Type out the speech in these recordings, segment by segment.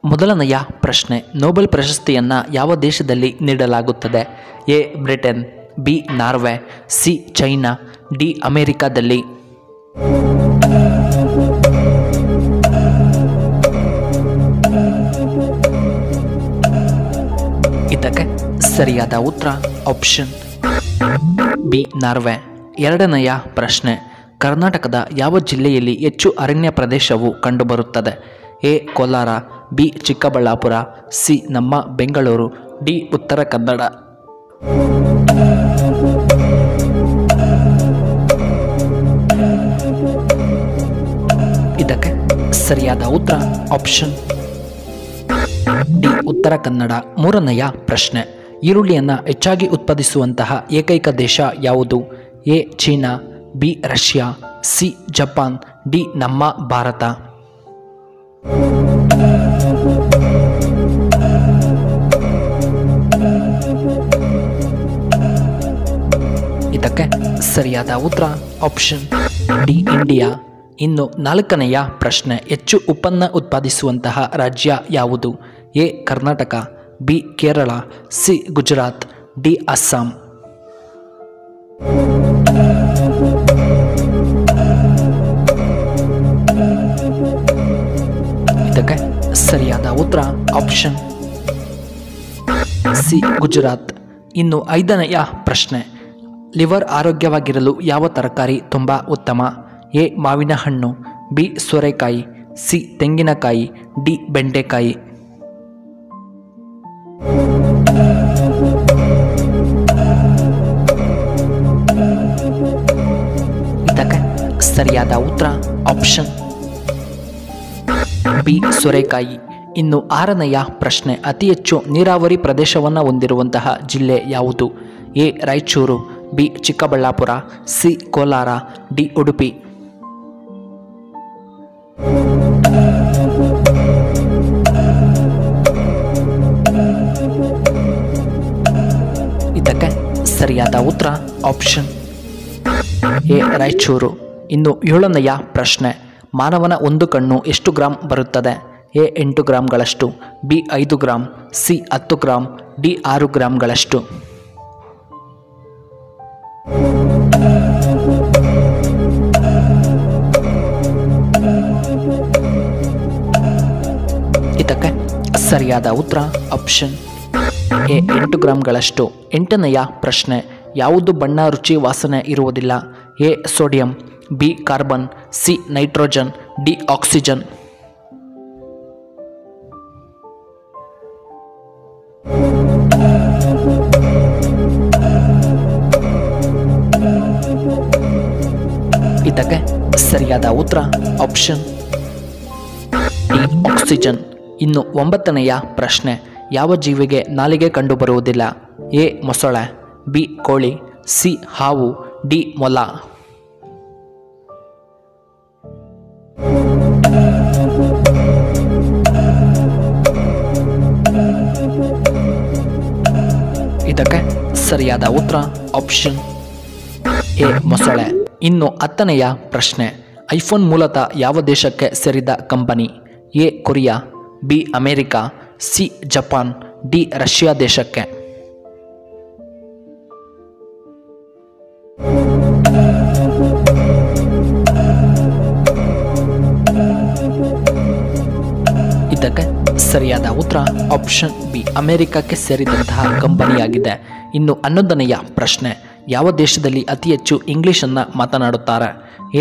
ಮೊದಲನೆಯ ಪ್ರಶ್ನೆ, ನೊಬೆಲ್ ಪ್ರಶಸ್ತಿಯನ್ನು ಯಾವ ದೇಶದಲ್ಲಿ ನೀಡಲಾಗುತ್ತದೆ? A Britain, B Norway, C China, D ಅಮೆರಿಕಾದಲ್ಲಿ. ಇದಕ್ಕೆ ಸರಿಯಾದ ಉತ್ತರ ಆಪ್ಷನ್ ಬಿ ನಾರ್ವೆ. ಎರಡನೆಯ ಪ್ರಶ್ನೆ, ಕರ್ನಾಟಕದ ಯಾವ ಜಿಲ್ಲೆಯಲ್ಲಿ ಹೆಚ್ಚು ಅರಣ್ಯ ಪ್ರದೇಶವು ಕಂಡುಬರುತ್ತದೆ? A Kolar, B Chikkaballapur, C ನಮ್ಮ ಬೆಂಗಳೂರು, ಡಿ ಉತ್ತರ ಕನ್ನಡ. ಇದಕ್ಕೆ ಸರಿಯಾದ ಉತ್ತರ ಆಪ್ಷನ್ ಡಿ ಉತ್ತರ ಕನ್ನಡ. ಮೂರನೆಯ ಪ್ರಶ್ನೆ, ಈರುಳ್ಳಿಯನ್ನು ಹೆಚ್ಚಾಗಿ ಉತ್ಪಾದಿಸುವಂತಹ ಏಕೈಕ ದೇಶ ಯಾವುದು? A China, B Russia, C Japan, D ನಮ್ಮ ಭಾರತ. ಇದಕ್ಕೆ ಸರಿಯಾದ ಉತ್ತರ ಆಪ್ಷನ್ ಡಿ ಇಂಡಿಯಾ. ಇನ್ನು ನಾಲ್ಕನೆಯ ಪ್ರಶ್ನೆ, ಹೆಚ್ಚು ಉಪ್ಪನ್ನು ಉತ್ಪಾದಿಸುವಂತಹ ರಾಜ್ಯ ಯಾವುದು? A Karnataka, B Kerala, C Gujarat, D Assam. ಇದಕ್ಕೆ ಸರಿಯಾದ ಉತ್ತರ ಆಪ್ಷನ್ ಸಿ ಗುಜರಾತ್. ಇನ್ನು ಐದನೆಯ ಪ್ರಶ್ನೆ, ಲಿವರ್ ಆರೋಗ್ಯವಾಗಿರಲು ಯಾವ ತರಕಾರಿ ತುಂಬ ಉತ್ತಮ? ಎ ಮಾವಿನ ಹಣ್ಣು, ಬಿ ಸೋರೆಕಾಯಿ, ಸಿ ತೆಂಗಿನಕಾಯಿ, ಡಿ ಬೆಂಡೆಕಾಯಿ. ಇದಕ್ಕೆ ಸರಿಯಾದ ಉತ್ತರ ಆಪ್ಷನ್ ಬಿ ಸೋರೆಕಾಯಿ. ಇನ್ನು ಆರನೆಯ ಪ್ರಶ್ನೆ, ಅತಿ ಹೆಚ್ಚು ನೀರಾವರಿ ಪ್ರದೇಶವನ್ನು ಹೊಂದಿರುವಂತಹ ಜಿಲ್ಲೆ ಯಾವುದು? A Raichur, B Chikkaballapur, C Kolar, D Udupi. ಇದಕ್ಕೆ ಸರಿಯಾದ ಉತ್ತರ ಆಪ್ಷನ್ ಎ ರಾಯಚೂರು. ಇನ್ನು ಏಳನೆಯ ಪ್ರಶ್ನೆ, ಮಾನವನ ಒಂದು ಕಣ್ಣು ಎಷ್ಟು ಗ್ರಾಂ ಬರುತ್ತದೆ? ಎ 8 ಗ್ರಾಂಗಳಷ್ಟು, B 5 gram, C 10 gram, D 6 ಗ್ರಾಂಗಳಷ್ಟು. ಇದಕ್ಕೆ ಸರಿಯಾದ ಉತ್ತರ ಆಪ್ಷನ್ ಎ 8 ಗ್ರಾಂಗಳಷ್ಟು. ಎಂಟನೆಯ ಪ್ರಶ್ನೆ, ಯಾವುದು ಬಣ್ಣ ರುಚಿ ವಾಸನೆ ಇರುವುದಿಲ್ಲ? A sodium, B carbon, C nitrogen, D oxygen. ಇದಕ್ಕೆ ಸರಿಯಾದ ಉತ್ತರ ಆಪ್ಷನ್ ಡಿ ಆಕ್ಸಿಜನ್. ಇನ್ನು ಒಂಬತ್ತನೆಯ ಪ್ರಶ್ನೆ, ಯಾವ ಜೀವಿಗೆ ನಾಲಿಗೆ ಕಂಡುಬರುವುದಿಲ್ಲ? ಎ ಮೊಸಳೆ, ಬಿ ಕೋಳಿ, ಸಿ ಹಾವು, ಡಿ ಮೊಲ. ಇದಕ್ಕೆ ಸರಿಯಾದ ಉತ್ತರ ಆಪ್ಷನ್ ಎ ಮೊಸಳೆ. ಇನ್ನು ಹತ್ತನೆಯ ಪ್ರಶ್ನೆ, ಐಫೋನ್ ಮೂಲತಃ ಯಾವ ದೇಶಕ್ಕೆ ಸೇರಿದ company? A Korea, B America, C Japan, D Russia ದೇಶಕ್ಕೆ. ಇದಕ್ಕೆ ಸರಿಯಾದ ಉತ್ತರ ಆಪ್ಷನ್ ಬಿ ಅಮೆರಿಕಕ್ಕೆ ಸೇರಿದಂತಹ ಕಂಪನಿಯಾಗಿದೆ. ಇನ್ನು 11ನೆಯ ಪ್ರಶ್ನೆ, ಯಾವ ದೇಶದಲ್ಲಿ ಅತಿ ಹೆಚ್ಚು ಇಂಗ್ಲಿಷನ್ನು ಮಾತನಾಡುತ್ತಾರೆ?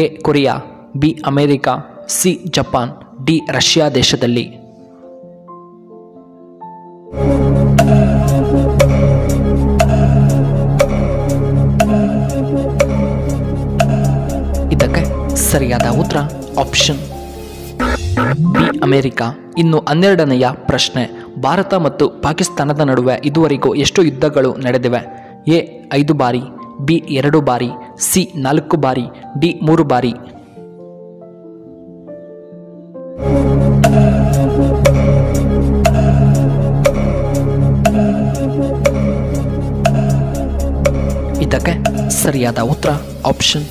A Korea, B America, C Japan, D Russia ದೇಶದಲ್ಲಿ. ಇದಕ್ಕೆ ಸರಿಯಾದ ಉತ್ತರ ಆಪ್ಷನ್ ಬಿ ಅಮೆರಿಕಾ. ಇನ್ನು 12ನೆಯ ಪ್ರಶ್ನೆ, ಭಾರತ ಮತ್ತು ಪಾಕಿಸ್ತಾನದ ನಡುವೆ ಇದುವರೆಗೂ ಎಷ್ಟು ಯುದ್ಧಗಳು ನಡೆದಿವೆ? ಎ 5 ಬಾರಿ, ಬಿ 2 ಬಾರಿ, ಸಿ 4 ಬಾರಿ, ಡಿ 3 ಬಾರಿ. ಇದಕ್ಕೆ ಸರಿಯಾದ ಉತ್ತರ ಆಪ್ಷನ್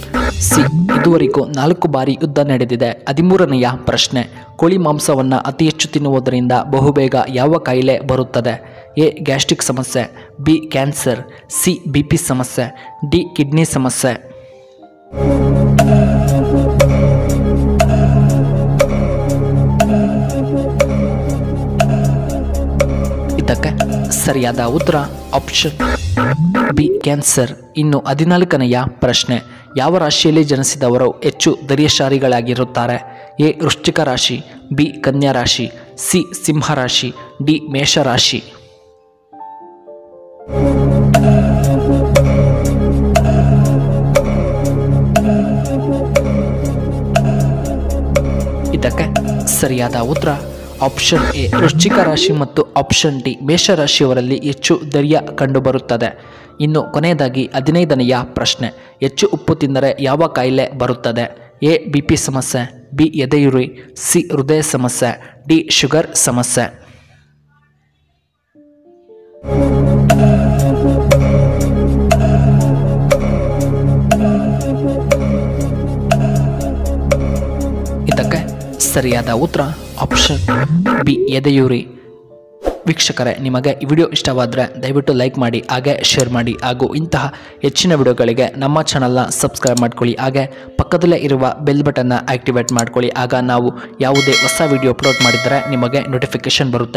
ಸಿ, ಇದುವರೆಗೂ 4 ಬಾರಿ ಯುದ್ಧ ನಡೆದಿದೆ. 13ನೆಯ ಪ್ರಶ್ನೆ, ಕೋಳಿ ಮಾಂಸವನ್ನು ಅತಿ ಹೆಚ್ಚು ತಿನ್ನುವುದರಿಂದ ಬಹುಬೇಗ ಯಾವ ಕಾಯಿಲೆ ಬರುತ್ತದೆ? ಎ ಗ್ಯಾಸ್ಟ್ರಿಕ್ ಸಮಸ್ಯೆ, ಬಿ ಕ್ಯಾನ್ಸರ್, ಸಿ BP ಸಮಸ್ಯೆ, ಡಿ ಕಿಡ್ನಿ ಸಮಸ್ಯೆ. ಇದಕ್ಕೆ ಸರಿಯಾದ ಉತ್ತರ ಆಪ್ಷನ್ ಬಿ ಕ್ಯಾನ್ಸರ್. ಇನ್ನು 14ನೆಯ ಪ್ರಶ್ನೆ, ಯಾವ ರಾಶಿಯಲ್ಲಿ ಜನಿಸಿದವರು ಹೆಚ್ಚು ಧೈರ್ಯಶಾಲಿಗಳಾಗಿರುತ್ತಾರೆ? ಎ ವೃಶ್ಚಿಕ ರಾಶಿ, ಬಿ ಕನ್ಯಾ ರಾಶಿ, ಸಿ ಸಿಂಹ ರಾಶಿ, ಡಿ ಮೇಷ ರಾಶಿ. ಇದಕ್ಕೆ ಸರಿಯಾದ ಉತ್ತರ ಆಪ್ಷನ್ ಎ ವೃಶ್ಚಿಕ ರಾಶಿ ಮತ್ತು ಆಪ್ಷನ್ ಡಿ ಮೇಷರಾಶಿಯವರಲ್ಲಿ ಹೆಚ್ಚು ಧೈರ್ಯ ಕಂಡುಬರುತ್ತದೆ. ಇನ್ನು ಕೊನೆಯದಾಗಿ 15ನೆಯ ಪ್ರಶ್ನೆ, ಹೆಚ್ಚು ಉಪ್ಪು ತಿಂದರೆ ಯಾವ ಕಾಯಿಲೆ ಬರುತ್ತದೆ? ಎ BP ಸಮಸ್ಯೆ, ಬಿ ಎದೆಯುರಿ, ಸಿ ಹೃದಯ ಸಮಸ್ಯೆ, ಡಿ ಶುಗರ್ ಸಮಸ್ಯೆ. ಇದಕ್ಕೆ ಸರಿಯಾದ ಉತ್ತರ ಆಪ್ಷನ್ ಬಿ ಎದೆಯುರಿ. ವೀಕ್ಷಕರೇ, ನಿಮಗೆ ಈ ವಿಡಿಯೋ ಇಷ್ಟವಾದರೆ ದಯವಿಟ್ಟು ಲೈಕ್ ಮಾಡಿ, ಹಾಗೆ ಶೇರ್ ಮಾಡಿ, ಹಾಗೂ ಇಂತಹ ಹೆಚ್ಚಿನ ವಿಡಿಯೋಗಳಿಗೆ ನಮ್ಮ ಚಾನಲ್ನ ಸಬ್ಸ್ಕ್ರೈಬ್ ಮಾಡ್ಕೊಳ್ಳಿ. ಹಾಗೆ ಪಕ್ಕದಲ್ಲೇ ಇರುವ ಬೆಲ್ ಬಟನ್ನ ಆಕ್ಟಿವೇಟ್ ಮಾಡ್ಕೊಳ್ಳಿ. ಆಗ ನಾವು ಯಾವುದೇ ಹೊಸ ವಿಡಿಯೋ ಅಪ್ಲೋಡ್ ಮಾಡಿದರೆ ನಿಮಗೆ ನೋಟಿಫಿಕೇಶನ್ ಬರುತ್ತೆ.